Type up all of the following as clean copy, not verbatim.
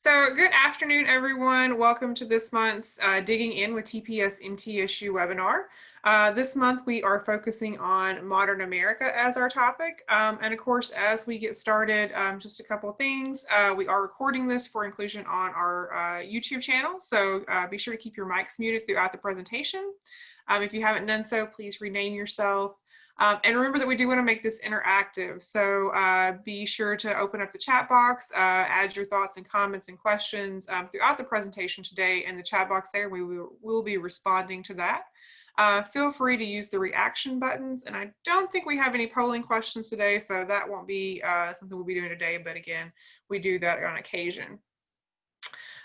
So good afternoon, everyone. Welcome to this month's Digging In with TPS-MTSU webinar. This month, we are focusing on modern America as our topic. And of course, as we get started, just a couple of things. We are recording this for inclusion on our YouTube channel. So be sure to keep your mics muted throughout the presentation. If you haven't done so, please rename yourself. And remember that we do want to make this interactive. So be sure to open up the chat box, add your thoughts and comments and questions throughout the presentation today. In the chat box there, we will be responding to that. Feel free to use the reaction buttons. And I don't think we have any polling questions today, so that won't be something we'll be doing today. But again, we do that on occasion.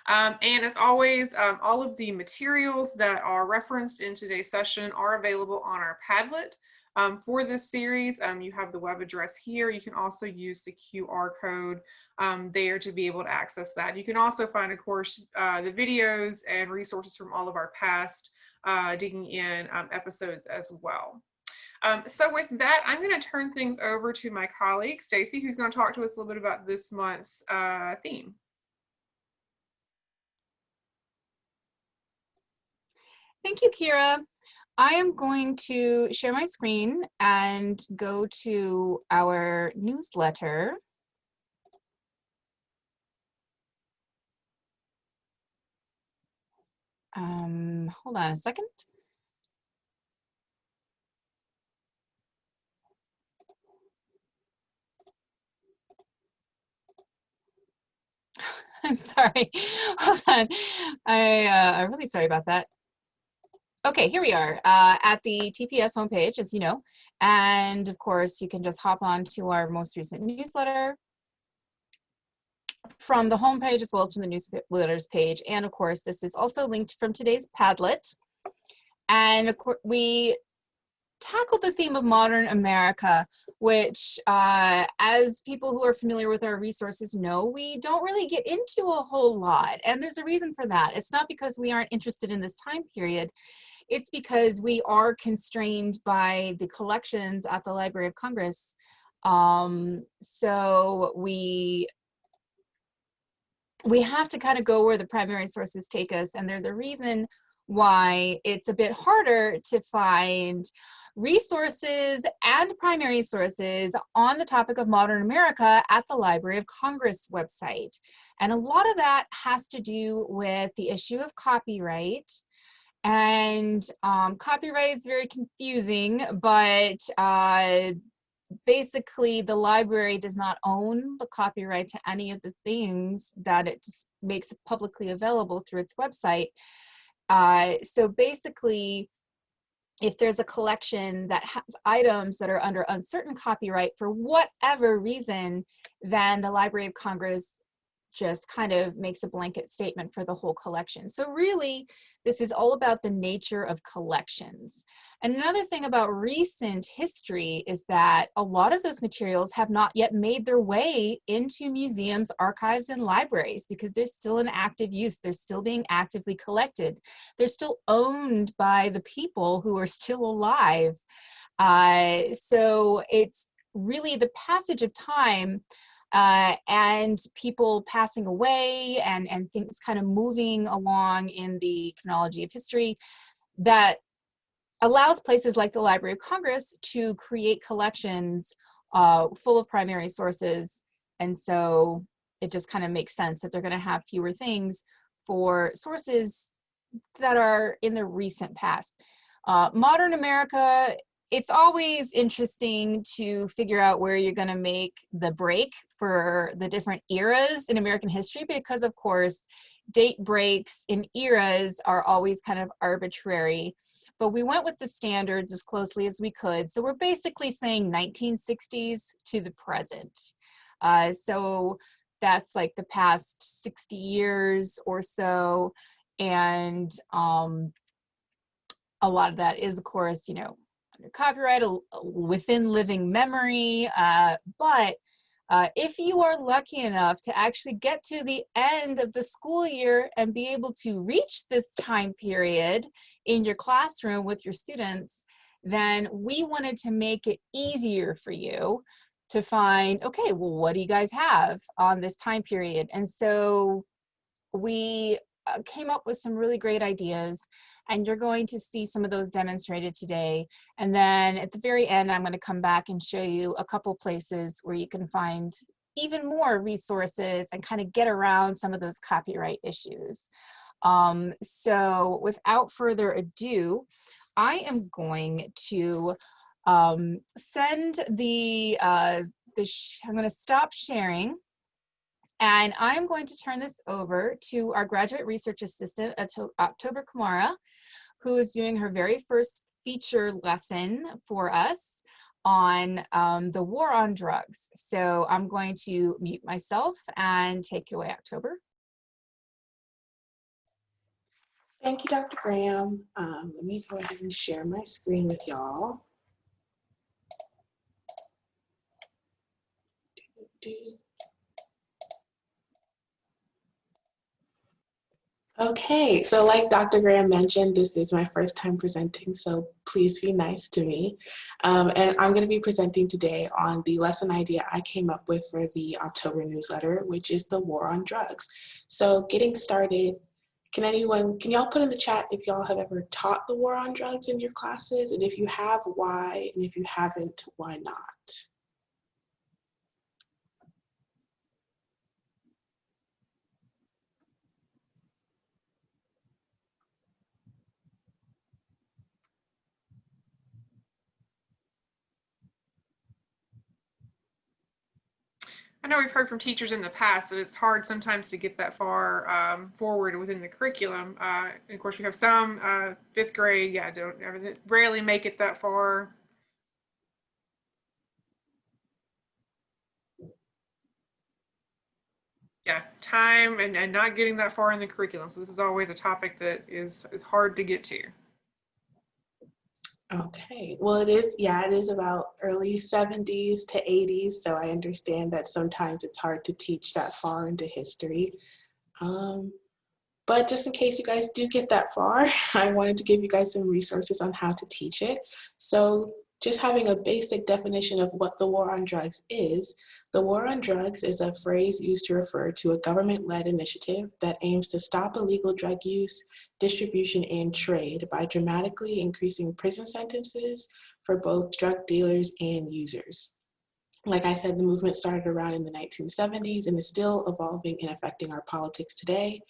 And as always, all of the materials that are referenced in today's session are available on our Padlet. For this series, you have the web address here. You can also use the QR code there to be able to access that. You can also find, of course, the videos and resources from all of our past Digging In episodes as well. So with that, I'm going to turn things over to my colleague, Stacy, who's going to talk to us a little bit about this month's theme. Thank you, Kira. I am going to share my screen and go to our newsletter. Hold on a second. I'm sorry. Hold on. I'm really sorry about that. Okay, here we are at the TPS homepage, as you know. And of course, you can just hop on to our most recent newsletter from the homepage as well as from the newsletters page. And of course, this is also linked from today's Padlet. And of course, we tackled the theme of modern America, which as people who are familiar with our resources know, we don't really get into a whole lot. And there's a reason for that. It's not because we aren't interested in this time period. It's because we are constrained by the collections at the Library of Congress. So we have to kind of go where the primary sources take us. And there's a reason why it's a bit harder to find resources and primary sources on the topic of modern America at the Library of Congress website. And a lot of that has to do with the issue of copyright. And copyright is very confusing, but basically the library does not own the copyright to any of the things that it makes publicly available through its website. So basically, if there's a collection that has items that are under uncertain copyright for whatever reason, then the Library of Congress just kind of makes a blanket statement for the whole collection. So really, this is all about the nature of collections. And another thing about recent history is that a lot of those materials have not yet made their way into museums, archives, and libraries because they're still in active use. They're still being actively collected. They're still owned by the people who are still alive. So it's really the passage of time and people passing away and things kind of moving along in the chronology of history that allows places like the Library of Congress to create collections full of primary sources. And so it just kind of makes sense that they're going to have fewer things for sources that are in the recent past. Modern America, it's always interesting to figure out where you're going to make the break for the different eras in American history because, of course, date breaks in eras are always kind of arbitrary. But we went with the standards as closely as we could. So we're basically saying 1960s to the present. So that's like the past 60 years or so. And a lot of that is, of course, you know, under copyright, within living memory, but if you are lucky enough to actually get to the end of the school year and be able to reach this time period in your classroom with your students, then we wanted to make it easier for you to find, okay, well, what do you guys have on this time period? And so we came up with some really great ideas, and you're going to see some of those demonstrated today. And then at the very end, I'm going to come back and show you a couple places where you can find even more resources and kind of get around some of those copyright issues. So without further ado, I am going to send I'm going to stop sharing, and I'm going to turn this over to our graduate research assistant, October Kamara, who is doing her very first feature lesson for us on the war on drugs. So I'm going to mute myself and take it away, October. Thank you, Dr. Graham. Let me go ahead and share my screen with y'all. Okay, so like Dr. Graham mentioned, this is my first time presenting, so please be nice to me. And I'm going to be presenting today on the lesson idea I came up with for the October newsletter, which is the war on drugs. So getting started, can y'all put in the chat if y'all have ever taught the war on drugs in your classes? And if you have, why? And if you haven't, why not? I know we've heard from teachers in the past that it's hard sometimes to get that far forward within the curriculum. And of course, we have some fifth grade, rarely make it that far. Yeah, time and not getting that far in the curriculum. So this is always a topic that is hard to get to. Okay, well it is about early 70s to 80s, so I understand that sometimes it's hard to teach that far into history. But just in case you guys do get that far, I wanted to give you guys some resources on how to teach it. So just having a basic definition of what the war on drugs is. The war on drugs is a phrase used to refer to a government-led initiative that aims to stop illegal drug use, distribution, and trade by dramatically increasing prison sentences for both drug dealers and users. Like I said, the movement started around in the 1970s and is still evolving and affecting our politics today.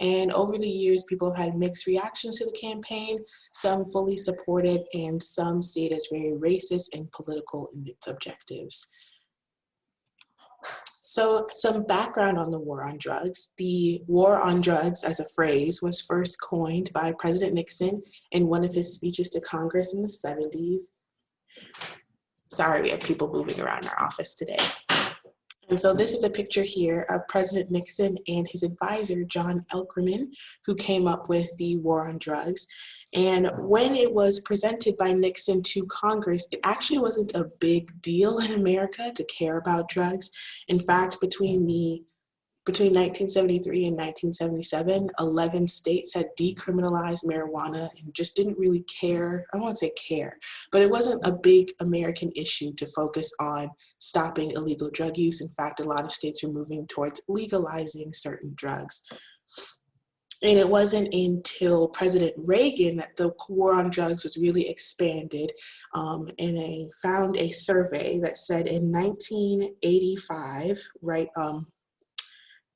And over the years, people have had mixed reactions to the campaign. Some fully support it, and some see it as very racist and political in its objectives. So some background on the war on drugs. The war on drugs as a phrase was first coined by President Nixon in one of his speeches to Congress in the 70s. Sorry, we have people moving around our office today. And so this is a picture here of President Nixon and his advisor, John Elkerman, who came up with the war on drugs. And when it was presented by Nixon to Congress, it actually wasn't a big deal in America to care about drugs. In fact, between 1973 and 1977, 11 states had decriminalized marijuana and just didn't really care. I don't want to say care, but it wasn't a big American issue to focus on stopping illegal drug use. In fact, a lot of states were moving towards legalizing certain drugs. And it wasn't until President Reagan that the war on drugs was really expanded. And I found a survey that said in 1985,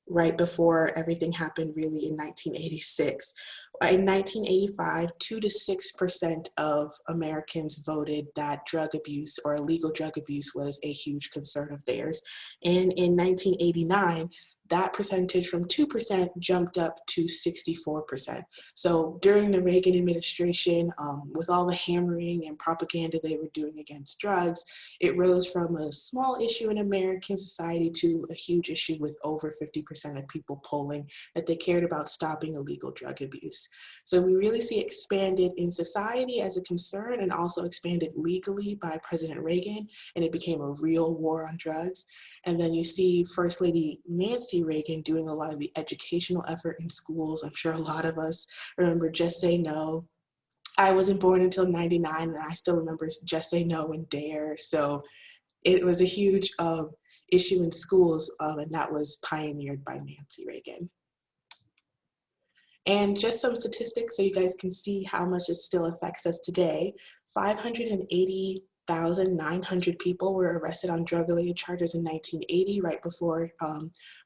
right before everything happened really in 1986. In 1985, 2 to 6% of Americans voted that drug abuse or illegal drug abuse was a huge concern of theirs. And in 1989, that percentage from 2% jumped up to 64%. So during the Reagan administration, with all the hammering and propaganda they were doing against drugs, it rose from a small issue in American society to a huge issue with over 50% of people polling that they cared about stopping illegal drug abuse. So we really see expanded in society as a concern and also expanded legally by President Reagan, and it became a real war on drugs. And then you see First Lady Nancy Reagan doing a lot of the educational effort in schools. I'm sure a lot of us remember Just Say No. I wasn't born until 99, and I still remember Just Say No and DARE. So it was a huge issue in schools, and that was pioneered by Nancy Reagan. And just some statistics so you guys can see how much it still affects us today. 580,900 people were arrested on drug-related charges in 1980, right before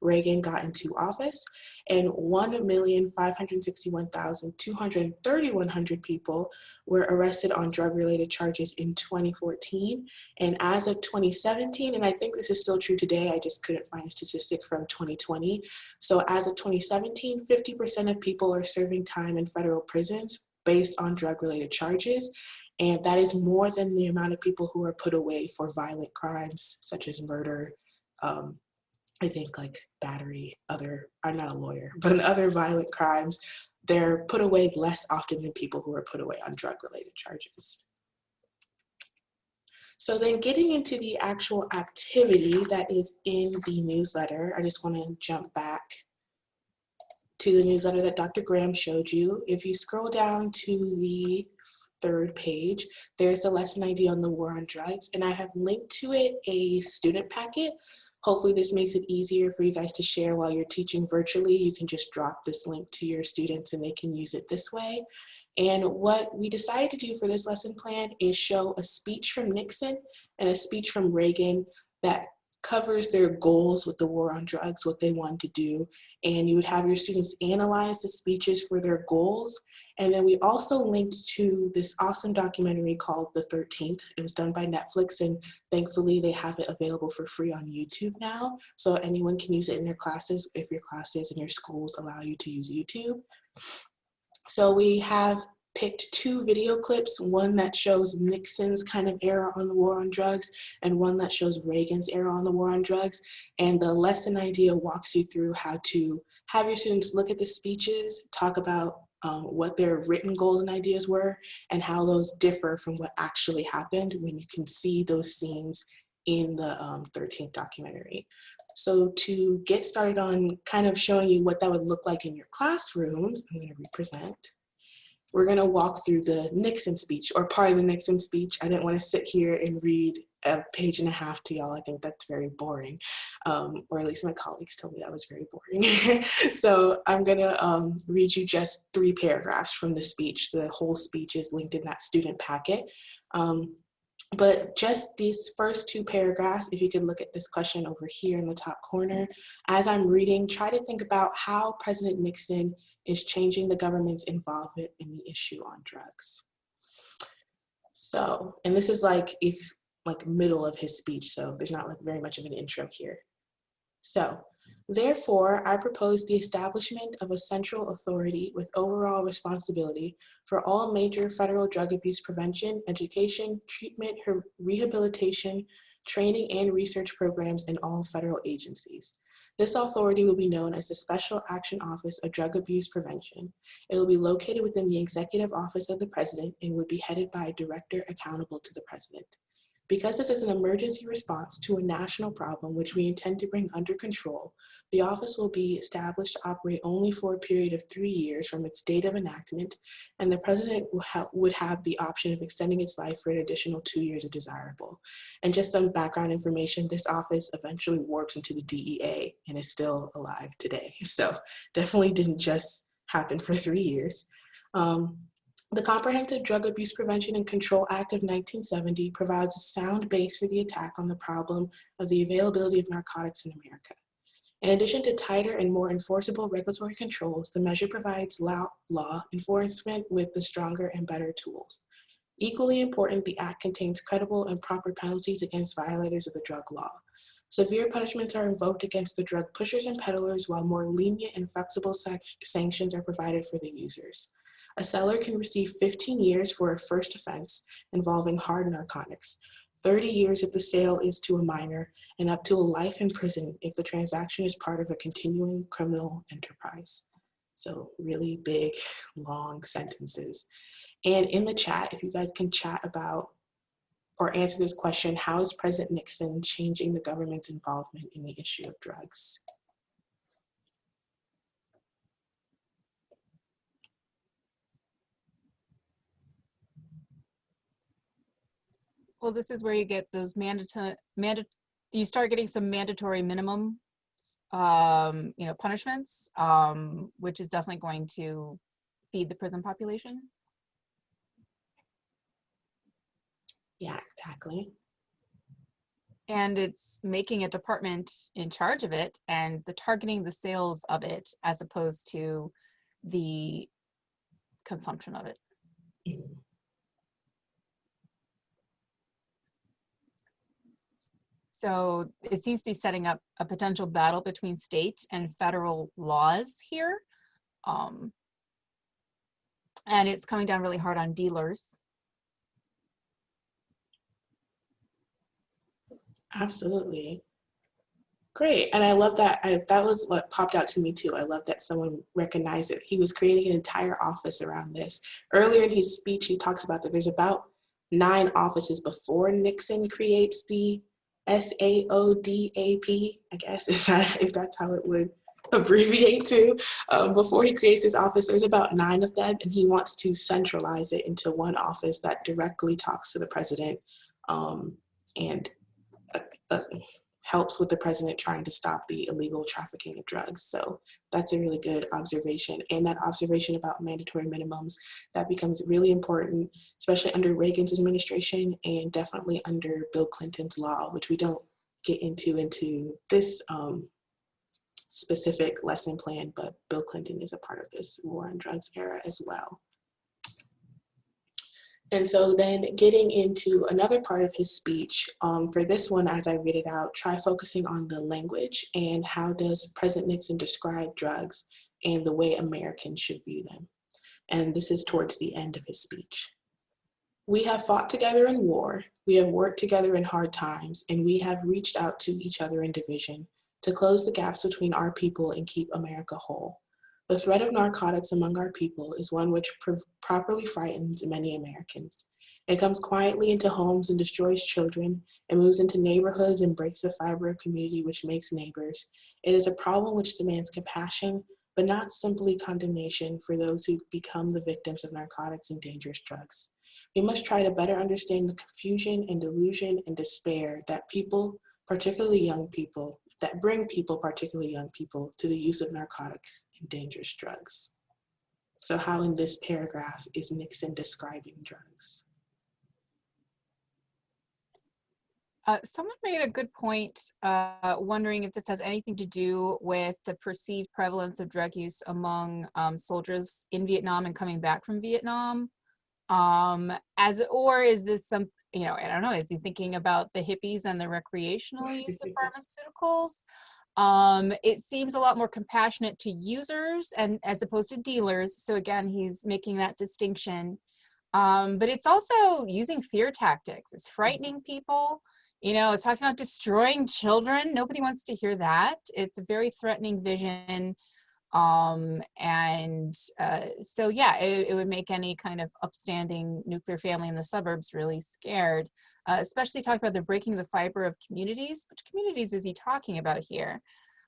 Reagan got into office. And 1,561,231 people were arrested on drug-related charges in 2014. And as of 2017, and I think this is still true today, I just couldn't find a statistic from 2020. So as of 2017, 50% of people are serving time in federal prisons based on drug-related charges. And that is more than the amount of people who are put away for violent crimes such as murder, I think like battery, I'm not a lawyer, but in other violent crimes, they're put away less often than people who are put away on drug-related charges. So then getting into the actual activity that is in the newsletter, I just want to jump back to the newsletter that Dr. Graham showed you. If you scroll down to the third page, there's a lesson ID on the war on drugs, and I have linked to it a student packet. Hopefully this makes it easier for you guys to share while you're teaching virtually. You can just drop this link to your students and they can use it this way. And what we decided to do for this lesson plan is show a speech from Nixon and a speech from Reagan that covers their goals with the war on drugs, what they want to do. And you would have your students analyze the speeches for their goals. And then we also linked to this awesome documentary called The 13th. It was done by Netflix, and thankfully they have it available for free on YouTube now. So anyone can use it in their classes if your classes and your schools allow you to use YouTube. So we have picked two video clips, one that shows Nixon's kind of era on the war on drugs and one that shows Reagan's era on the war on drugs. And the lesson idea walks you through how to have your students look at the speeches, talk about what their written goals and ideas were, and how those differ from what actually happened when you can see those scenes in the 13th documentary. So to get started on kind of showing you what that would look like in your classrooms, I'm going to represent. We're going to walk through the Nixon speech, or part of the Nixon speech. I didn't want to sit here and read a page and a half to y'all. I think that's very boring, or at least my colleagues told me that was very boring. So I'm going to read you just 3 paragraphs from the speech. The whole speech is linked in that student packet. But just these first 2 paragraphs, if you could look at this question over here in the top corner, as I'm reading, try to think about how President Nixon is changing the government's involvement in the issue on drugs. So, and this is like middle of his speech, so there's not like very much of an intro here. So, therefore, I propose the establishment of a central authority with overall responsibility for all major federal drug abuse prevention, education, treatment, rehabilitation, training, and research programs in all federal agencies. This authority will be known as the Special Action Office of Drug Abuse Prevention. It will be located within the Executive Office of the President and would be headed by a director accountable to the President. Because this is an emergency response to a national problem which we intend to bring under control, the office will be established to operate only for a period of 3 years from its date of enactment, and the President would have the option of extending its life for an additional 2 years if desirable. And just some background information, this office eventually warps into the DEA and is still alive today. So definitely didn't just happen for 3 years. The Comprehensive Drug Abuse Prevention and Control Act of 1970 provides a sound base for the attack on the problem of the availability of narcotics in America. In addition to tighter and more enforceable regulatory controls, the measure provides law enforcement with the stronger and better tools. Equally important, the Act contains credible and proper penalties against violators of the drug law. Severe punishments are invoked against the drug pushers and peddlers, while more lenient and flexible sanctions are provided for the users. A seller can receive 15 years for a first offense involving hard narcotics, 30 years if the sale is to a minor, and up to a life in prison if the transaction is part of a continuing criminal enterprise. So really big, long sentences. And in the chat, if you guys can chat about or answer this question, how is President Nixon changing the government's involvement in the issue of drugs? Well, this is where you get those you start getting some mandatory minimum punishments, which is definitely going to feed the prison population. Yeah, exactly. And it's making a department in charge of it and targeting the sales of it as opposed to the consumption of it. Mhm. So it seems to be setting up a potential battle between state and federal laws here. And it's coming down really hard on dealers. Absolutely. Great. And I love that. That was what popped out to me too. I love that someone recognized it. He was creating an entire office around this. Earlier in his speech, he talks about that there's about 9 offices before Nixon creates the SAODAP, I guess, if that's how it would abbreviate to. Before he creates his office, there's about 9 of them, and he wants to centralize it into one office that directly talks to the president and uh, helps with the president trying to stop the illegal trafficking of drugs. So that's a really good observation. And that observation about mandatory minimums, that becomes really important, especially under Reagan's administration and definitely under Bill Clinton's law, which we don't get into this specific lesson plan, but Bill Clinton is a part of this war on drugs era as well. And so then getting into another part of his speech, for this one, as I read it out, try focusing on the language and how does President Nixon describe drugs and the way Americans should view them. And this is towards the end of his speech. We have fought together in war, we have worked together in hard times, and we have reached out to each other in division to close the gaps between our people and keep America whole. The threat of narcotics among our people is one which properly frightens many Americans. It comes quietly into homes and destroys children. It moves into neighborhoods and breaks the fiber of community which makes neighbors. It is a problem which demands compassion, but not simply condemnation for those who become the victims of narcotics and dangerous drugs. We must try to better understand the confusion and delusion and despair that people, particularly young people, that bring people, particularly young people, to the use of narcotics and dangerous drugs. So how in this paragraph is Nixon describing drugs? Someone made a good point, wondering if this has anything to do with the perceived prevalence of drug use among soldiers in Vietnam and coming back from Vietnam. Or is this some, I don't know, is he thinking about the hippies and the recreational use of pharmaceuticals? It seems a lot more compassionate to users and as opposed to dealers. So again, he's making that distinction. But it's also using fear tactics. It's frightening people. It's talking about destroying children. Nobody wants to hear that. It's a very threatening vision. So yeah, it would make any kind of upstanding nuclear family in the suburbs really scared, especially talking about the breaking the fiber of communities. Which communities is he talking about here?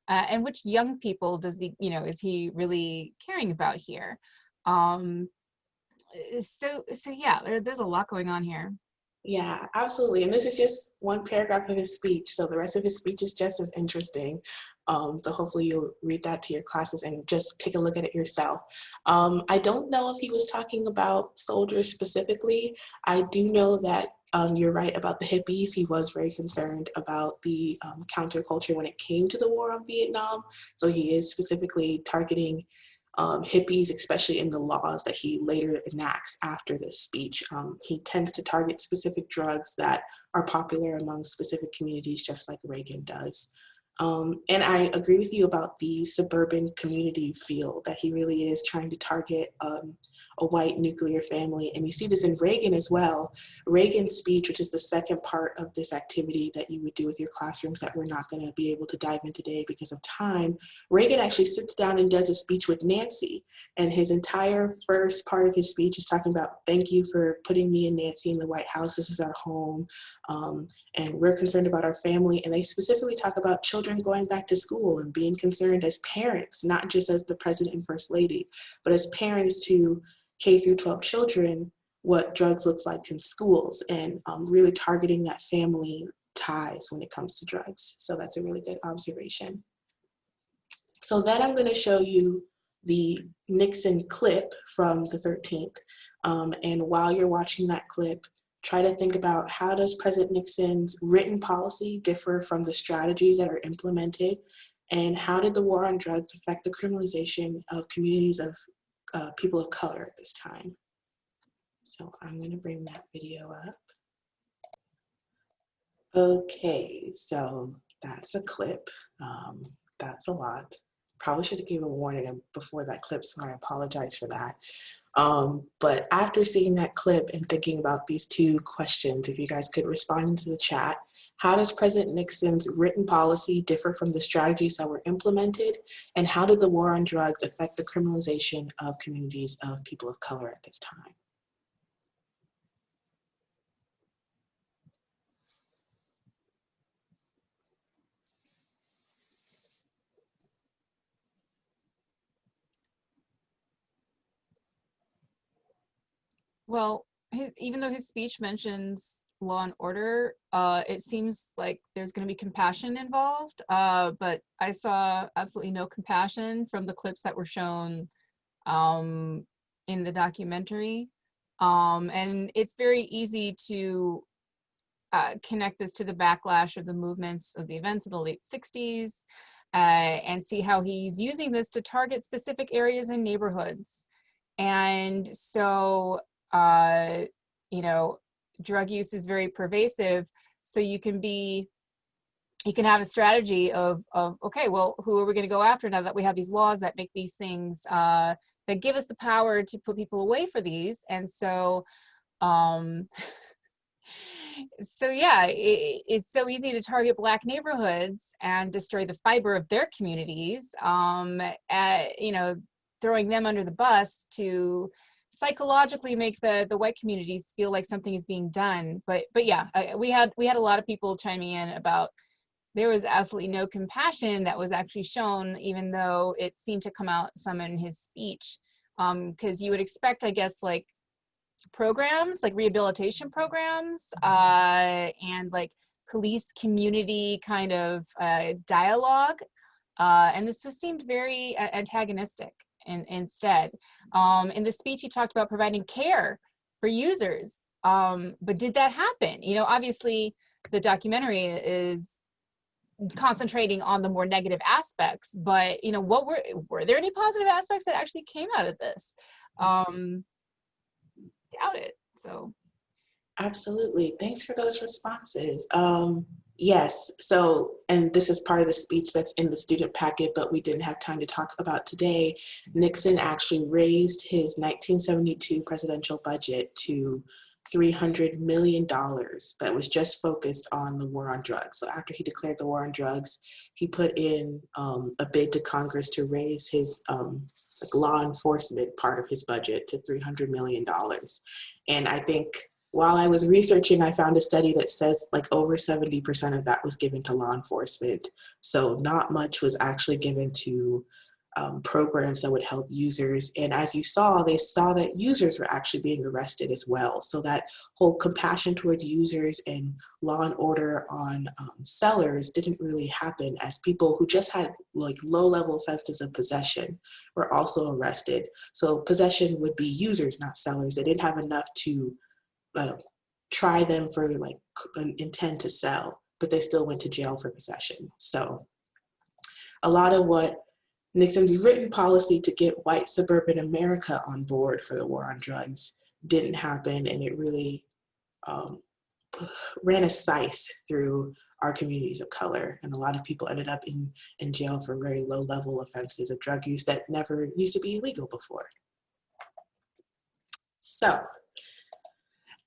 And which young people does he, is he really caring about here? So yeah, there's a lot going on here. Yeah, absolutely. And this is just one paragraph of his speech. So the rest of his speech is just as interesting. So hopefully you'll read that to your classes and just take a look at it yourself. I don't know if he was talking about soldiers specifically. I do know that you're right about the hippies. He was very concerned about the counterculture when it came to the war on Vietnam. So he is specifically targeting hippies, especially in the laws that he later enacts after this speech. He tends to target specific drugs that are popular among specific communities, just like Reagan does. And I agree with you about the suburban community feel, that he really is trying to target a white nuclear family. And you see this in Reagan as well. Reagan's speech, which is the second part of this activity that you would do with your classrooms that we're not going to be able to dive in today because of time, Reagan actually sits down and does a speech with Nancy. And his entire first part of his speech is talking about, thank you for putting me and Nancy in the White House. This is our home. And we're concerned about our family. And they specifically talk about children going back to school and being concerned as parents, not just as the president and first lady, but as parents to K through 12 children, what drugs looks like in schools, and really targeting that family ties when it comes to drugs. So that's a really good observation. So then I'm going to show you the Nixon clip from the 13th. And while you're watching that clip, try to think about, how does President Nixon's written policy differ from the strategies that are implemented? And how did the war on drugs affect the criminalization of communities of people of color at this time? So I'm going to bring that video up. Okay, so that's a clip. That's a lot. Probably should have given a warning before that clip, so I apologize for that. But after seeing that clip and thinking about these two questions, if you guys could respond into the chat, how does President Nixon's written policy differ from the strategies that were implemented? And how did the war on drugs affect the criminalization of communities of people of color at this time? Well, even though his speech mentions law and order, it seems like there's going to be compassion involved, but I saw absolutely no compassion from the clips that were shown in the documentary. And it's very easy to connect this to the backlash of the movements of the events of the late 60s, and see how he's using this to target specific areas and neighborhoods. And so, you know, drug use is very pervasive. So you can have a strategy of okay, well, who are we going to go after now that we have these laws that make these things, that give us the power to put people away for these? And so, so yeah, it's so easy to target Black neighborhoods and destroy the fiber of their communities, you know, throwing them under the bus to psychologically make the white communities feel like something is being done. But yeah, we had a lot of people chiming in about there was absolutely no compassion that was actually shown, even though it seemed to come out some in his speech. Because you would expect, I guess, like programs, like rehabilitation programs, and like police community kind of dialogue. And this just seemed very antagonistic instead. In the speech, he talked about providing care for users. But did that happen? You know, obviously the documentary is concentrating on the more negative aspects, but you know, what were there any positive aspects that actually came out of this? Doubt it. So Absolutely. Thanks for those responses. Yes, so, and this is part of the speech that's in the student packet, but we didn't have time to talk about today. Nixon actually raised his 1972 presidential budget to $300 million that was just focused on the war on drugs. So after he declared the war on drugs, he put in a bid to Congress to raise his like law enforcement part of his budget to $300 million. And I think while I was researching, I found a study that says like over 70% of that was given to law enforcement. So not much was actually given to programs that would help users. And as you saw, they saw that users were actually being arrested as well. So that whole compassion towards users and law and order on sellers didn't really happen, as people who just had like low-level offenses of possession were also arrested. So possession would be users, not sellers. They didn't have enough to try them for like an intent to sell, but they still went to jail for possession. So a lot of what Nixon's written policy to get white suburban America on board for the war on drugs didn't happen, and it really ran a scythe through our communities of color, and a lot of people ended up in jail for very low-level offenses of drug use that never used to be illegal before. So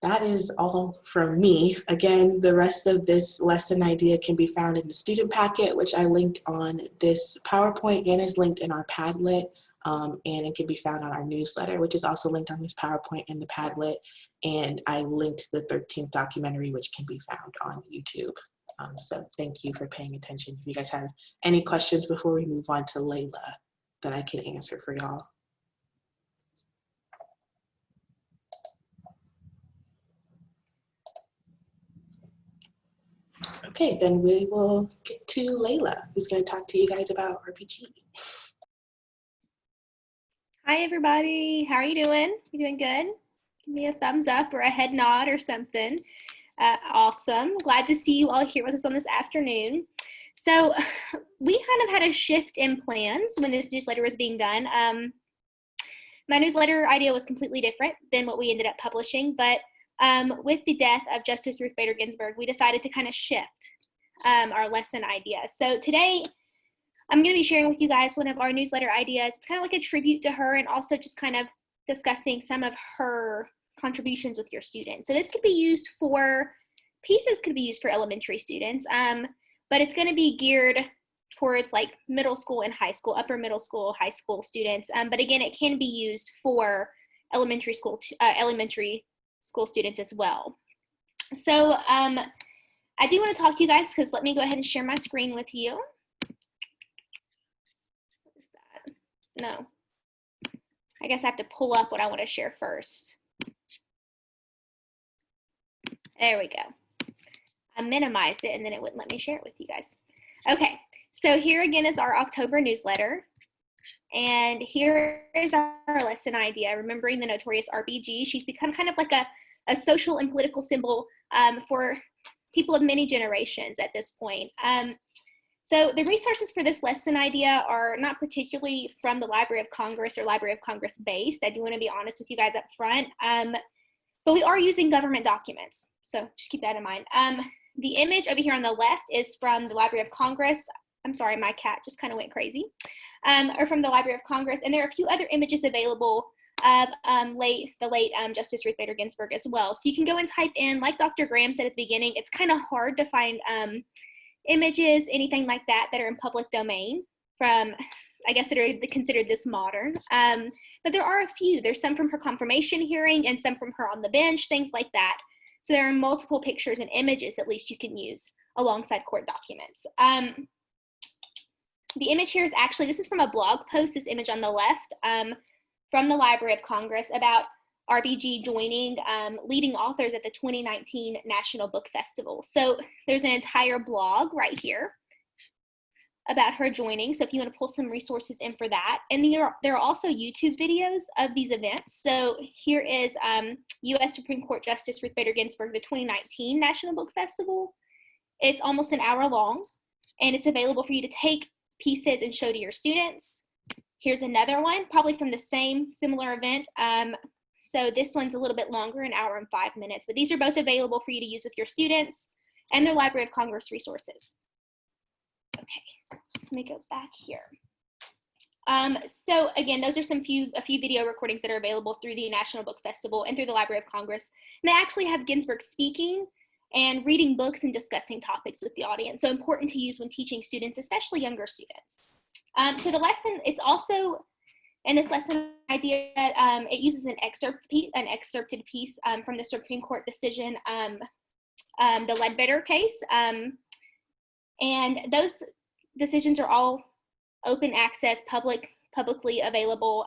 that is all from me. Again, the rest of this lesson idea can be found in the student packet, which I linked on this PowerPoint and is linked in our Padlet. And it can be found on our newsletter, which is also linked on this PowerPoint and the Padlet. And I linked the 13th documentary, which can be found on YouTube. So thank you for paying attention. If you guys have any questions before we move on to Layla that I can answer for y'all. Okay, then we will get to Layla, who's going to talk to you guys about RPG. Hi, everybody. How are you doing? You doing good? Give me a thumbs up or a head nod or something. Awesome. Glad to see you all here with us on this afternoon. So we kind of had a shift in plans when this newsletter was being done. My newsletter idea was completely different than what we ended up publishing, but with the death of Justice Ruth Bader Ginsburg, we decided to kind of shift our lesson idea. So today, I'm going to be sharing with you guys one of our newsletter ideas. It's kind of like a tribute to her and also just kind of discussing some of her contributions with your students. So this could be used for, pieces could be used for elementary students, but it's going to be geared towards like middle school and high school, upper middle school, high school students. But again, it can be used for elementary school students as well. So I do want to talk to you guys because let me go ahead and share my screen with you. What is that? No. I guess I have to pull up what I want to share first. There we go. I minimized it and then it wouldn't let me share it with you guys. Okay, so here again is our October newsletter. And here is our lesson idea, remembering the notorious RBG. She's become kind of like a social and political symbol for people of many generations at this point. So the resources for this lesson idea are not particularly from the Library of Congress or Library of Congress based. I do want to be honest with you guys up front, but we are using government documents. So just keep that in mind. The image over here on the left is from the Library of Congress. I'm sorry, my cat just kind of went crazy. Or from the Library of Congress. And there are a few other images available of the late Justice Ruth Bader Ginsburg as well. So you can go and type in, like Dr. Graham said at the beginning, it's kind of hard to find images, anything like that, that are in public domain from, I guess, that are considered this modern. But there are a few. There's some from her confirmation hearing and some from her on the bench, things like that. So there are multiple pictures and images at least you can use alongside court documents. The image here is actually, this is from a blog post, this image on the left, from the Library of Congress about RBG joining leading authors at the 2019 National Book Festival. So there's an entire blog right here about her joining. So if you want to pull some resources in for that. And there are also YouTube videos of these events. So here is U.S. Supreme Court Justice Ruth Bader Ginsburg, the 2019 National Book Festival. It's almost an hour long, and it's available for you to take pieces and show to your students. Here's another one, probably from the same similar event. So this one's a little bit longer, an hour and 5 minutes, but these are both available for you to use with your students and their Library of Congress resources. Okay, let me go back here. So again, those are a few video recordings that are available through the National Book Festival and through the Library of Congress. And they actually have Ginsburg speaking and reading books and discussing topics with the audience. So important to use when teaching students, especially younger students. So the lesson, it's also, in this lesson idea, it uses an excerpted piece from the Supreme Court decision, the Ledbetter case. And those decisions are all open access, publicly available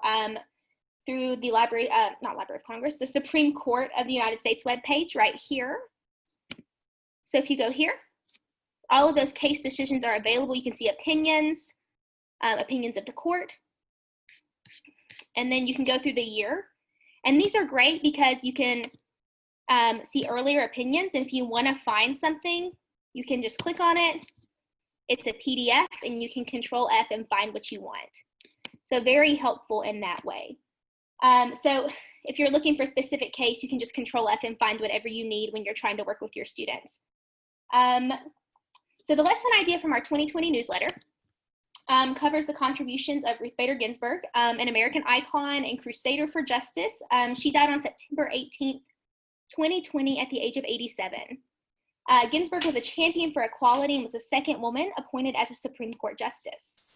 through the not Library of Congress, the Supreme Court of the United States webpage right here. So if you go here, all of those case decisions are available. You can see opinions, opinions of the court, and then you can go through the year. And these are great because you can see earlier opinions. And if you want to find something, you can just click on it. It's a PDF, and you can Control F and find what you want. So very helpful in that way. So if you're looking for a specific case, you can just Control F and find whatever you need when you're trying to work with your students. So the lesson idea from our 2020 newsletter covers the contributions of Ruth Bader Ginsburg, an American icon and crusader for justice. She died on September 18th, 2020 at the age of 87. Ginsburg was a champion for equality and was the second woman appointed as a Supreme Court justice.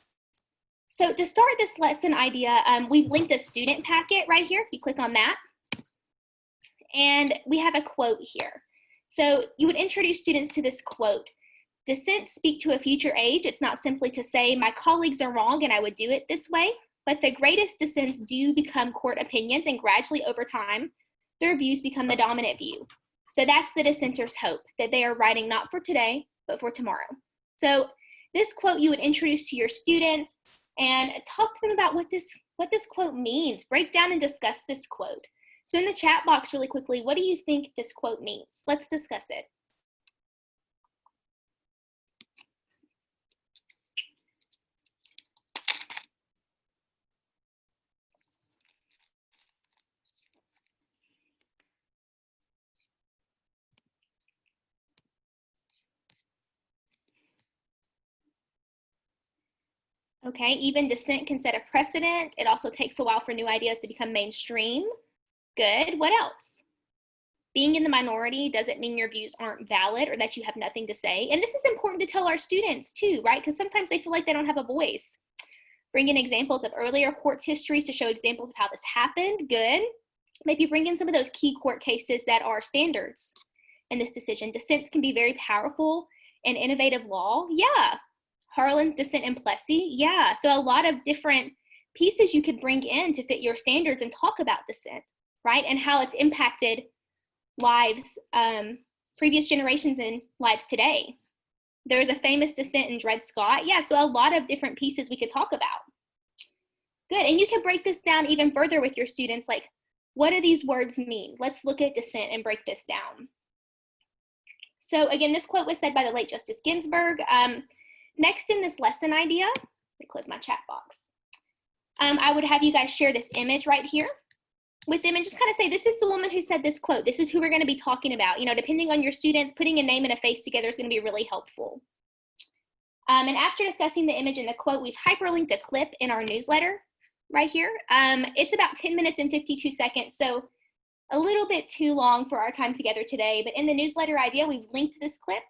So to start this lesson idea, we've linked a student packet right here, if you click on that. And we have a quote here. So you would introduce students to this quote. Dissents speak to a future age. It's not simply to say, my colleagues are wrong and I would do it this way, but the greatest dissents do become court opinions, and gradually over time, their views become the dominant view. So that's the dissenters' hope, that they are writing not for today, but for tomorrow. So this quote you would introduce to your students and talk to them about what this quote means. Break down and discuss this quote. So in the chat box really quickly, what do you think this quote means? Let's discuss it. Okay, even dissent can set a precedent. It also takes a while for new ideas to become mainstream. Good. What else? Being in the minority doesn't mean your views aren't valid or that you have nothing to say. And this is important to tell our students too, right? Because sometimes they feel like they don't have a voice. Bring in examples of earlier court histories to show examples of how this happened. Good. Maybe bring in some of those key court cases that are standards in this decision. Dissents can be very powerful in innovative law. Yeah. Harlan's dissent in Plessy. Yeah. So a lot of different pieces you could bring in to fit your standards and talk about dissent, right? And how it's impacted lives, previous generations and lives today. There is a famous dissent in Dred Scott. Yeah, so a lot of different pieces we could talk about. Good, and you can break this down even further with your students, like, what do these words mean? Let's look at dissent and break this down. So again, this quote was said by the late Justice Ginsburg. Next in this lesson idea, let me close my chat box. I would have you guys share this image right here with them and just kind of say, this is the woman who said this quote. This is who we're going to be talking about. You know, depending on your students, putting a name and a face together is going to be really helpful. And after discussing the image and the quote, we've hyperlinked a clip in our newsletter right here. It's about 10 minutes and 52 seconds, so a little bit too long for our time together today. But in the newsletter idea, we've linked this clip.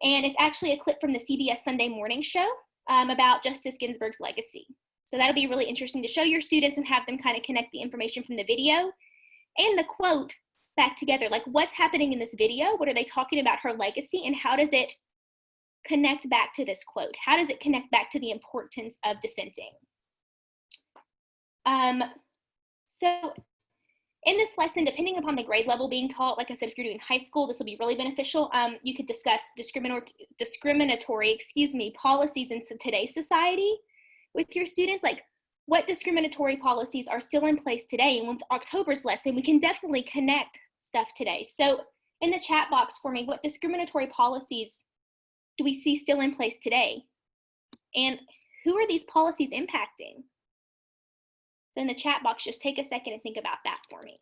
And it's actually a clip from the CBS Sunday Morning Show about Justice Ginsburg's legacy. So that'll be really interesting to show your students and have them kind of connect the information from the video and the quote back together. Like, what's happening in this video? What are they talking about her legacy? And how does it connect back to this quote? How does it connect back to the importance of dissenting? So in this lesson, depending upon the grade level being taught, like I said, if you're doing high school, this will be really beneficial. You could discuss discriminatory policies in today's society with your students, like what discriminatory policies are still in place today. And with October's lesson, we can definitely connect stuff today. So in the chat box for me, what discriminatory policies do we see still in place today? And who are these policies impacting? So in the chat box, just take a second and think about that for me.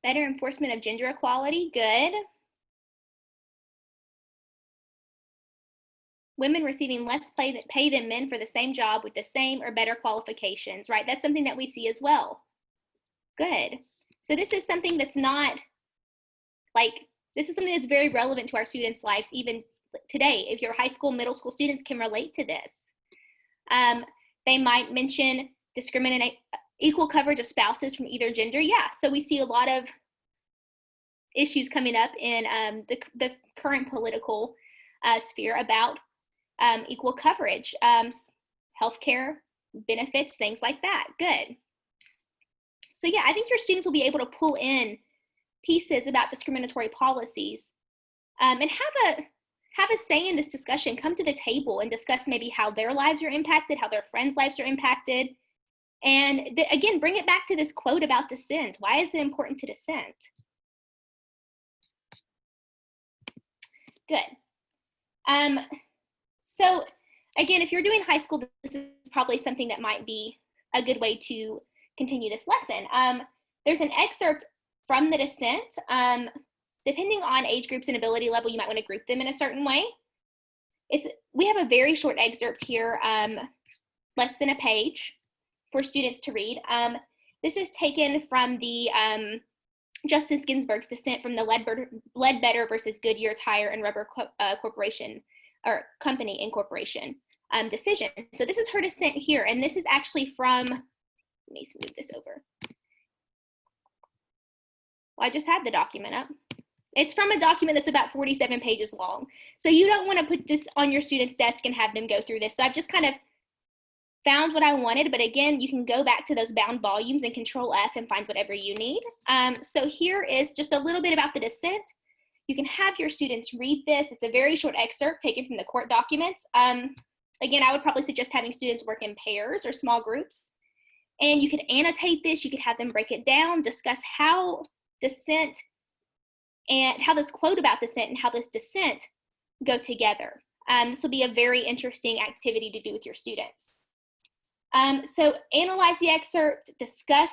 Better enforcement of gender equality, good. Women receiving less pay than men for the same job with the same or better qualifications, right? That's something that we see as well. Good. So this is something that's not like, this is something that's very relevant to our students' lives even today. If your high school, middle school students can relate to this. They might mention equal coverage of spouses from either gender. Yeah, so we see a lot of issues coming up in the current political sphere about equal coverage, healthcare benefits, things like that. Good. So yeah, I think your students will be able to pull in pieces about discriminatory policies and have a say in this discussion. Come to the table and discuss maybe how their lives are impacted, how their friends' lives are impacted. And again, bring it back to this quote about dissent. Why is it important to dissent? Good. So again, if you're doing high school, this is probably something that might be a good way to continue this lesson. There's an excerpt from the dissent. Depending on age groups and ability level, you might want to group them in a certain way. We have a very short excerpt here, less than a page for students to read. This is taken from the Justice Ginsburg's dissent from the Ledbetter versus Goodyear Tire and Rubber Corporation or Company Incorporation decision. So this is her dissent here, and this is actually from, let me move this over. Well, I just had the document up. It's from a document that's about 47 pages long. So you don't want to put this on your student's desk and have them go through this. So I've just kind of found what I wanted, but again, you can go back to those bound volumes and Control F and find whatever you need. So here is just a little bit about the dissent. You can have your students read this. It's a very short excerpt taken from the court documents. Again, I would probably suggest having students work in pairs or small groups. And you could annotate this. You could have them break it down, discuss how dissent and how this quote about dissent and how this dissent go together. This will be a very interesting activity to do with your students. So analyze the excerpt, discuss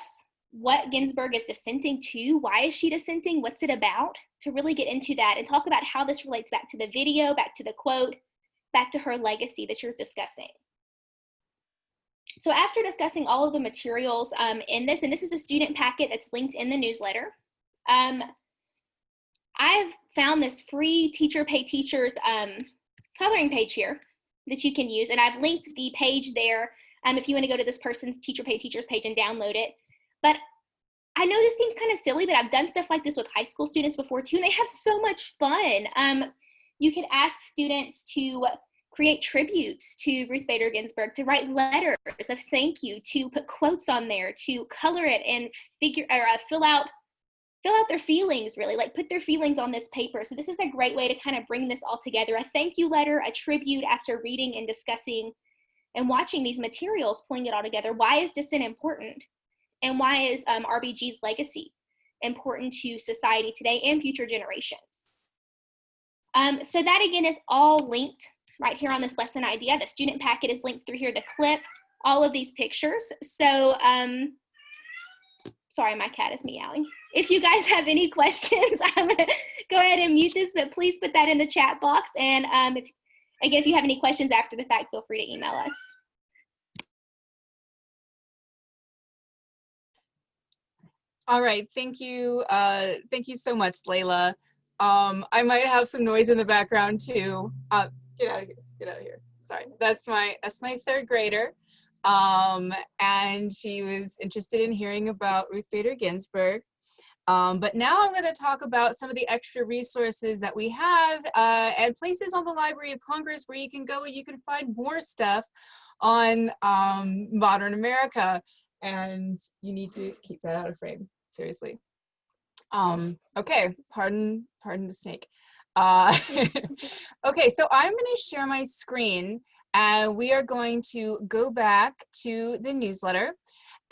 what Ginsburg is dissenting to, why is she dissenting, what's it about, to really get into that and talk about how this relates back to the video, back to the quote, back to her legacy that you're discussing. So after discussing all of the materials in this, and this is a student packet that's linked in the newsletter, I've found this free Teacher Pay Teachers coloring page here that you can use, and I've linked the page there if you want to go to this person's Teacher Pay Teachers page and download it. But I know this seems kind of silly, but I've done stuff like this with high school students before too, and they have so much fun. You could ask students to create tributes to Ruth Bader Ginsburg, to write letters of thank you, to put quotes on there, to color it and fill out their feelings, really, like put their feelings on this paper. So this is a great way to kind of bring this all together. A thank you letter, a tribute after reading and discussing and watching these materials, pulling it all together. Why is dissent important? And why is RBG's legacy important to society today and future generations? So that again is all linked right here on this lesson idea. The student packet is linked through here, the clip, all of these pictures. So, sorry, my cat is meowing. If you guys have any questions, I'm gonna go ahead and mute this, but please put that in the chat box. And if you have any questions after the fact, feel free to email us. All right, thank you so much, Layla. I might have some noise in the background too. Get out of here. Sorry, that's my third grader, and she was interested in hearing about Ruth Bader Ginsburg. But now I'm going to talk about some of the extra resources that we have and places on the Library of Congress where you can go and you can find more stuff on modern America. And you need to keep that out of frame, seriously. Okay, pardon the snake. Okay, so I'm going to share my screen and we are going to go back to the newsletter.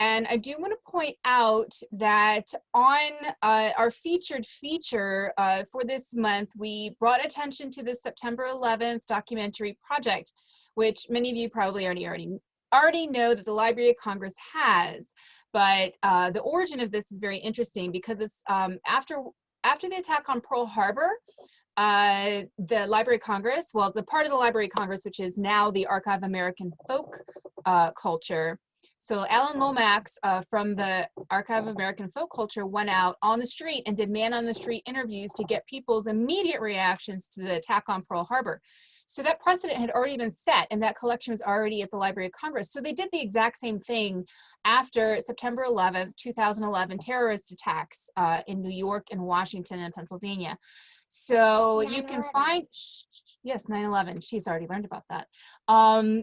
And I do want to point out that on our featured feature for this month, we brought attention to the September 11th documentary project, which many of you probably already know that the Library of Congress has. But the origin of this is very interesting because it's after the attack on Pearl Harbor, the Library of Congress, well, the part of the Library of Congress, which is now the Archive of American Folk Culture. So Alan Lomax from the Archive of American Folk Culture went out on the street and did man-on-the-street interviews to get people's immediate reactions to the attack on Pearl Harbor. So that precedent had already been set and that collection was already at the Library of Congress. So they did the exact same thing after September 11th, 2011 terrorist attacks in New York and Washington and Pennsylvania. So you can find, yes, 9/11, she's already learned about that.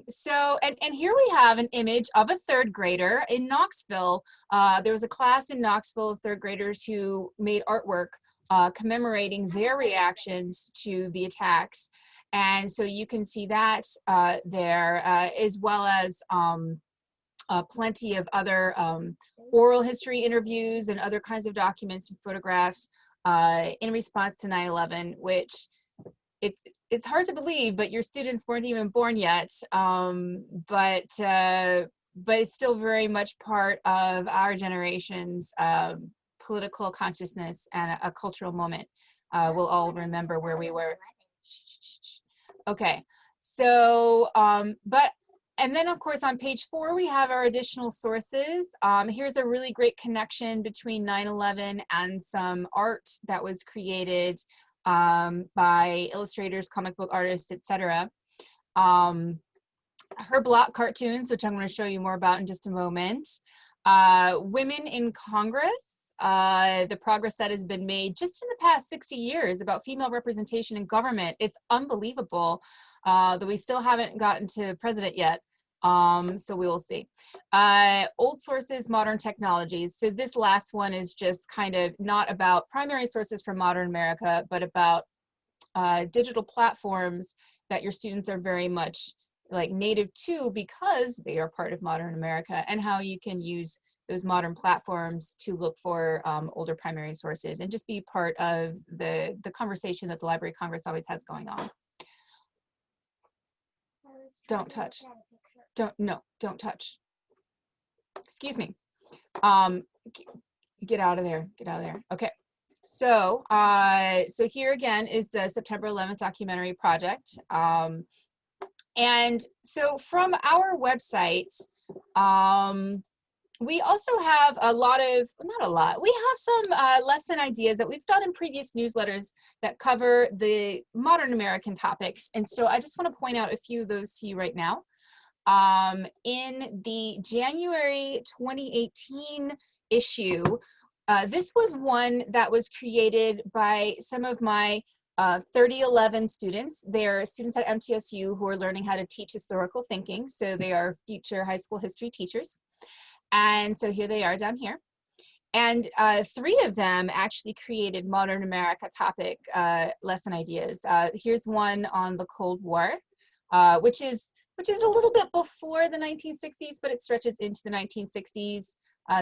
So, and here we have an image of a third grader in Knoxville. There was a class in Knoxville of third graders who made artwork commemorating their reactions to the attacks. And so you can see that there, as well as plenty of other oral history interviews and other kinds of documents and photographs in response to 9/11, which it's hard to believe, but your students weren't even born yet. But it's still very much part of our generation's political consciousness and a cultural moment. We'll all remember where we were. Okay, so, and then of course on page 4, we have our additional sources. Here's a really great connection between 9/11 and some art that was created by illustrators, comic book artists, etc. Her block cartoons, which I'm going to show you more about in just a moment. Women in Congress, the progress that has been made just in the past 60 years about female representation in government. It's unbelievable that we still haven't gotten to president yet. So we will see. Old sources, modern technologies. So this last one is just kind of not about primary sources from modern America, but about digital platforms that your students are very much like native to because they are part of modern America, and how you can use those modern platforms to look for older primary sources and just be part of the conversation that the Library of Congress always has going on. Don't touch. Don't touch. Excuse me. Get out of there. Get out of there. Okay. So, so here again is the September 11th documentary project. And so from our website, we also have a lot of, not a lot, we have some lesson ideas that we've done in previous newsletters that cover the modern American topics. And so I just want to point out a few of those to you right now. In the January 2018 issue, this was one that was created by some of my 3011 students. They're students at MTSU who are learning how to teach historical thinking. So they are future high school history teachers. And so here they are down here. And 3 of them actually created modern America topic lesson ideas. Here's one on the Cold War, which is a little bit before the 1960s, but it stretches into the 1960s,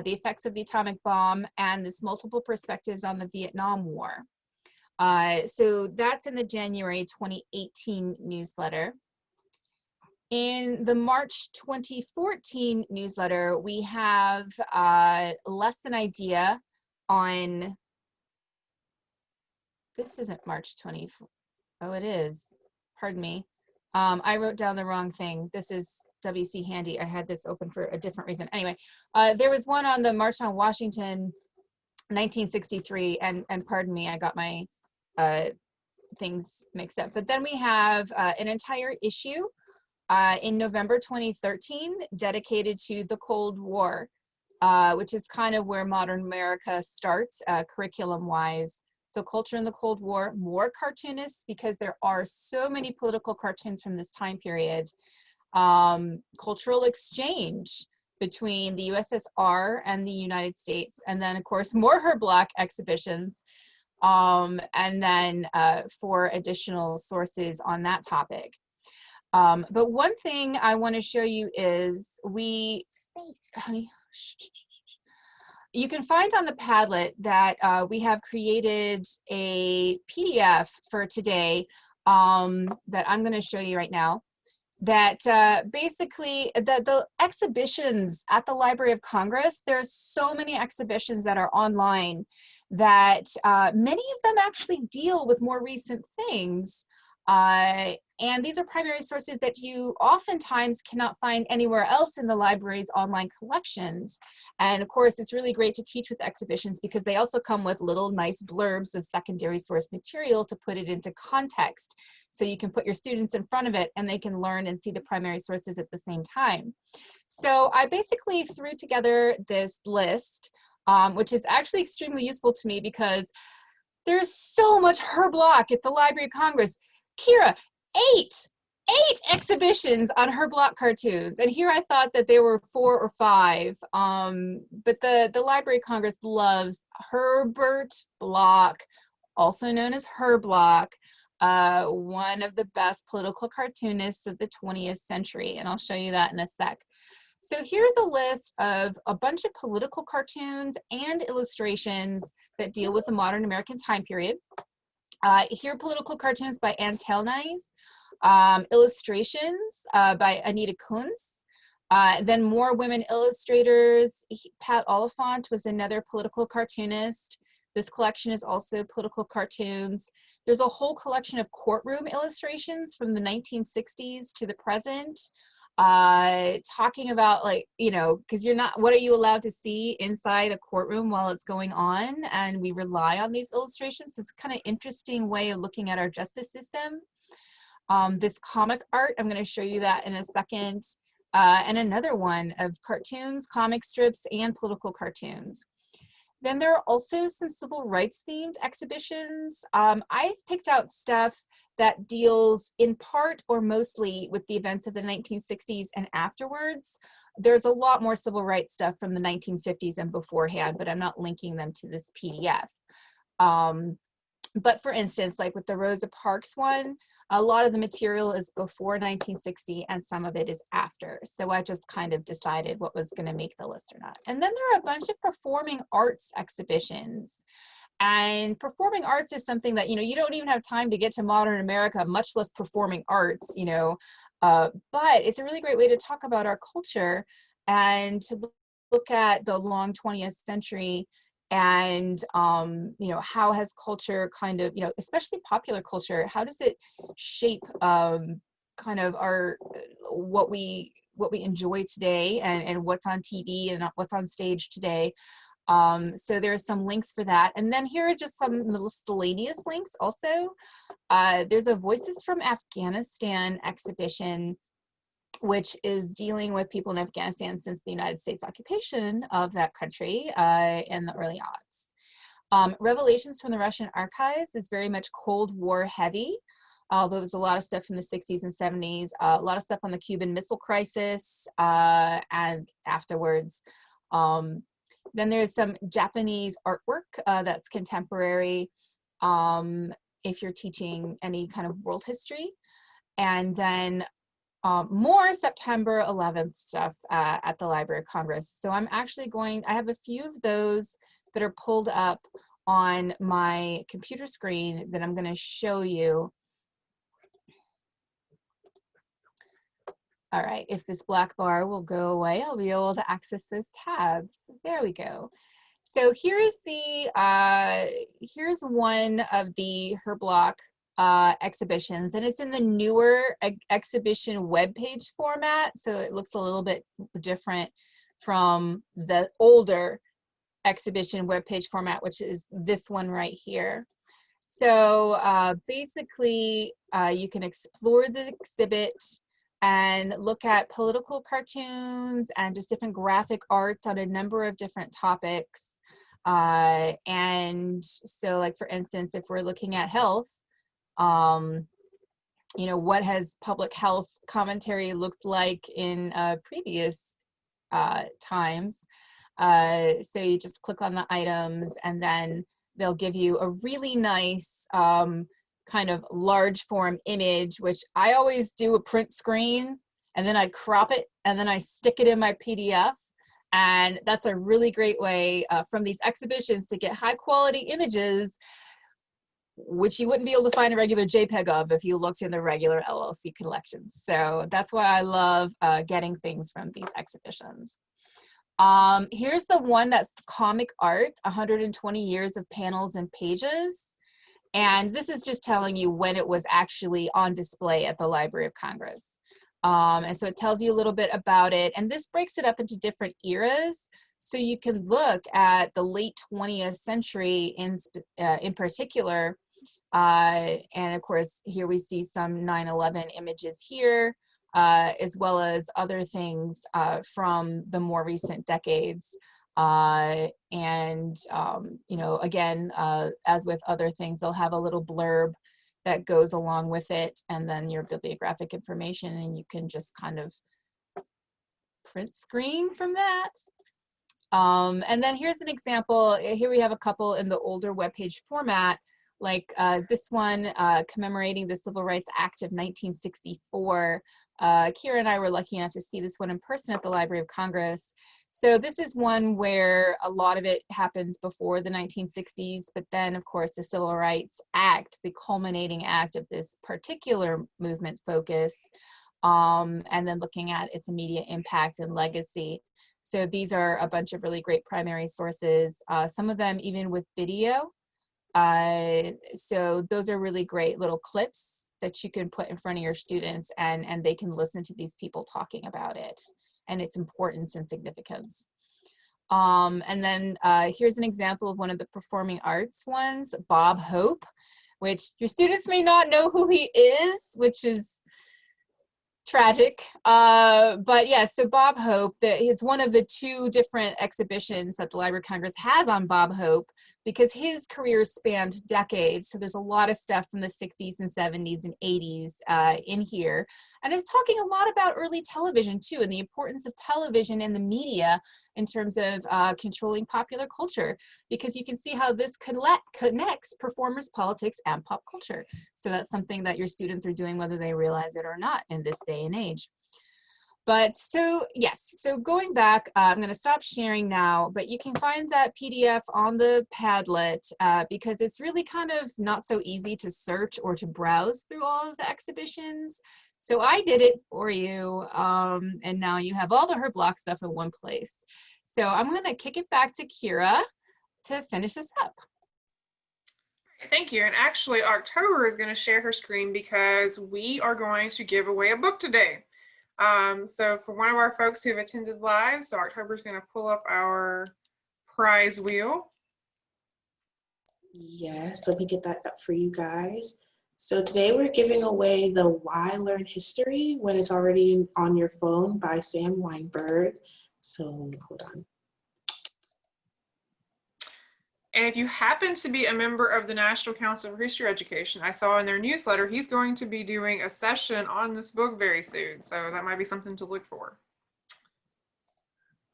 the effects of the atomic bomb, and this multiple perspectives on the Vietnam War. So that's in the January 2018 newsletter. In the March 2014 newsletter, we have a lesson idea on, this isn't March 24, oh it is, pardon me. I wrote down the wrong thing. This is WC Handy. I had this open for a different reason. Anyway, there was one on the March on Washington 1963, and pardon me, I got my things mixed up. But then we have an entire issue in November 2013 dedicated to the Cold War, which is kind of where modern America starts curriculum-wise. So culture in the Cold War, more cartoonists because there are so many political cartoons from this time period. Cultural exchange between the USSR and the United States. And then of course, more her Black exhibitions. And then 4 additional sources on that topic. But one thing I want to show you is honey, you can find on the Padlet that we have created a PDF for today that I'm going to show you right now. That basically the exhibitions at the Library of Congress, there's so many exhibitions that are online that many of them actually deal with more recent things. And these are primary sources that you oftentimes cannot find anywhere else in the library's online collections. And of course, it's really great to teach with exhibitions because they also come with little nice blurbs of secondary source material to put it into context. So you can put your students in front of it and they can learn and see the primary sources at the same time. So I basically threw together this list, which is actually extremely useful to me because there's so much her block at the Library of Congress. Kira, eight exhibitions on her block cartoons, and here I thought that there were 4 or 5, but the Library of Congress loves Herbert Block, also known as Her Block, one of the best political cartoonists of the 20th century, and I'll show you that in a sec. So here's a list of a bunch of political cartoons and illustrations that deal with the modern American time period. Here are political cartoons by Ann Telnise, illustrations by Anita Kuntz, then more women illustrators. Pat Oliphant was another political cartoonist. This collection is also political cartoons. There's a whole collection of courtroom illustrations from the 1960s to the present, talking about, like, you know, because you're not, what are you allowed to see inside a courtroom while it's going on? And we rely on these illustrations. It's kind of interesting way of looking at our justice system. This comic art, I'm going to show you that in a second. And another one of cartoons, comic strips, and political cartoons. Then there are also some civil rights themed exhibitions. I've picked out stuff that deals in part or mostly with the events of the 1960s and afterwards. There's a lot more civil rights stuff from the 1950s and beforehand, but I'm not linking them to this PDF. But for instance, like with the Rosa Parks one, a lot of the material is before 1960 and some of it is after. So I just kind of decided what was going to make the list or not. And then there are a bunch of performing arts exhibitions. And performing arts is something that, you don't even have time to get to modern America, much less performing arts, but it's a really great way to talk about our culture and to look at the long 20th century and how has culture kind of, especially popular culture, how does it shape kind of our what we enjoy today and what's on TV and what's on stage today. So there's some links for that, and then here are just some miscellaneous links also. There's a Voices from Afghanistan exhibition, which is dealing with people in Afghanistan since the United States occupation of that country in the early aughts. Revelations from the Russian Archives is very much Cold War heavy, although there's a lot of stuff from the 60s and 70s, a lot of stuff on the Cuban Missile Crisis and afterwards. Then there's some Japanese artwork that's contemporary if you're teaching any kind of world history. And then more September 11th stuff at the Library of Congress. So I'm actually I have a few of those that are pulled up on my computer screen that I'm going to show you. All right, if this black bar will go away, I'll be able to access those tabs. There we go. So here's one of the Herblock exhibitions, and it's in the newer exhibition webpage format, so it looks a little bit different from the older exhibition webpage format, which is this one right here. So basically, you can explore the exhibit and look at political cartoons and just different graphic arts on a number of different topics. And so, like, for instance, if we're looking at health, what has public health commentary looked like in previous times? So you just click on the items and then they'll give you a really nice kind of large form image, which I always do a print screen and then I crop it and then I stick it in my PDF. And that's a really great way from these exhibitions to get high quality images, which you wouldn't be able to find a regular JPEG of if you looked in the regular LLC collections. So that's why I love getting things from these exhibitions. Here's the one that's comic art, 120 years of panels and pages. And this is just telling you when it was actually on display at the Library of Congress. And so it tells you a little bit about it. And this breaks it up into different eras. So you can look at the late 20th century in particular. And of course, here we see some 9/11 images here, as well as other things from the more recent decades. Again, as with other things, they'll have a little blurb that goes along with it, and then your bibliographic information, and you can just kind of print screen from that. And then here's an example. Here we have a couple in the older webpage format, like this one commemorating the Civil Rights Act of 1964. Kira and I were lucky enough to see this one in person at the Library of Congress. So this is one where a lot of it happens before the 1960s, but then of course the Civil Rights Act, the culminating act of this particular movement focus, and then looking at its immediate impact and legacy. So these are a bunch of really great primary sources, some of them even with video. So those are really great little clips that you can put in front of your students, and they can listen to these people talking about it and its importance and significance. And then here's an example of one of the performing arts ones, Bob Hope, which your students may not know who he is, which is tragic. But yeah, so Bob Hope, that is one of the two different exhibitions that the Library of Congress has on Bob Hope, because his career spanned decades. So there's a lot of stuff from the 60s and 70s and 80s in here. And it's talking a lot about early television too, and the importance of television and the media in terms of controlling popular culture, because you can see how this connects performers, politics, and pop culture. So that's something that your students are doing whether they realize it or not in this day and age. But so yes, so going back, I'm going to stop sharing now, but you can find that PDF on the Padlet because it's really kind of not so easy to search or to browse through all of the exhibitions. So I did it for you, and now you have all the Her Block stuff in one place. So I'm going to kick it back to Kira to finish this up. Thank you. And actually, October is going to share her screen because we are going to give away a book today. So for one of our folks who have attended live, so October is going to pull up our prize wheel. Yes, let me get that up for you guys. So today we're giving away the Why Learn History When It's Already on Your Phone by Sam Weinberg. So hold on. And if you happen to be a member of the National Council for History Education, I saw in their newsletter, he's going to be doing a session on this book very soon. So that might be something to look for.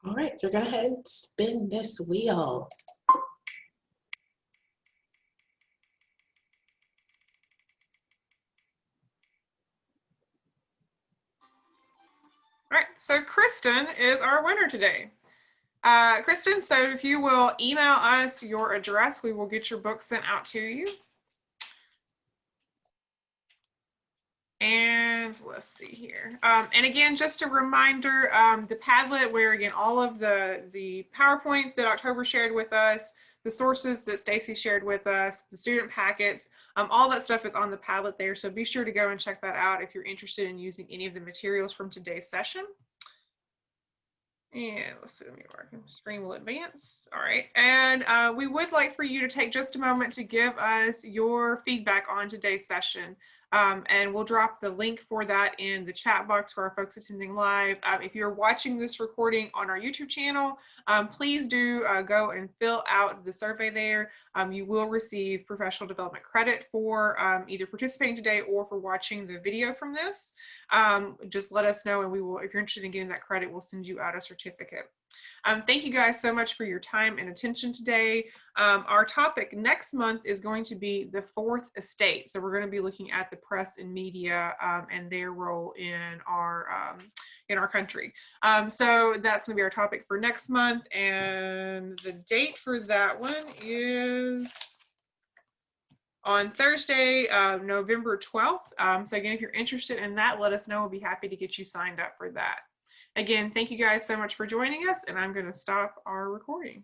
All right, so go ahead and spin this wheel. All right, so Kristen is our winner today. Kristen, so if you will email us your address, we will get your book sent out to you. And let's see here. And again, just a reminder, the Padlet, where again, all of the PowerPoint that October shared with us, the sources that Stacy shared with us, the student packets, all that stuff is on the Padlet there. So be sure to go and check that out if you're interested in using any of the materials from today's session. And let's see, let me work. Screen will advance. All right. And we would like for you to take just a moment to give us your feedback on today's session. And we'll drop the link for that in the chat box for our folks attending live. If you're watching this recording on our YouTube channel, please do go and fill out the survey there. You will receive professional development credit for either participating today or for watching the video from this. Just let us know, and we will, if you're interested in getting that credit, we'll send you out a certificate. Thank you guys so much for your time and attention today. Our topic next month is going to be the fourth estate. So we're going to be looking at the press and media and their role in our country. So that's going to be our topic for next month. And the date for that one is on Thursday, November 12th. So again, if you're interested in that, let us know. We'll be happy to get you signed up for that. Again, thank you guys so much for joining us, and I'm going to stop our recording.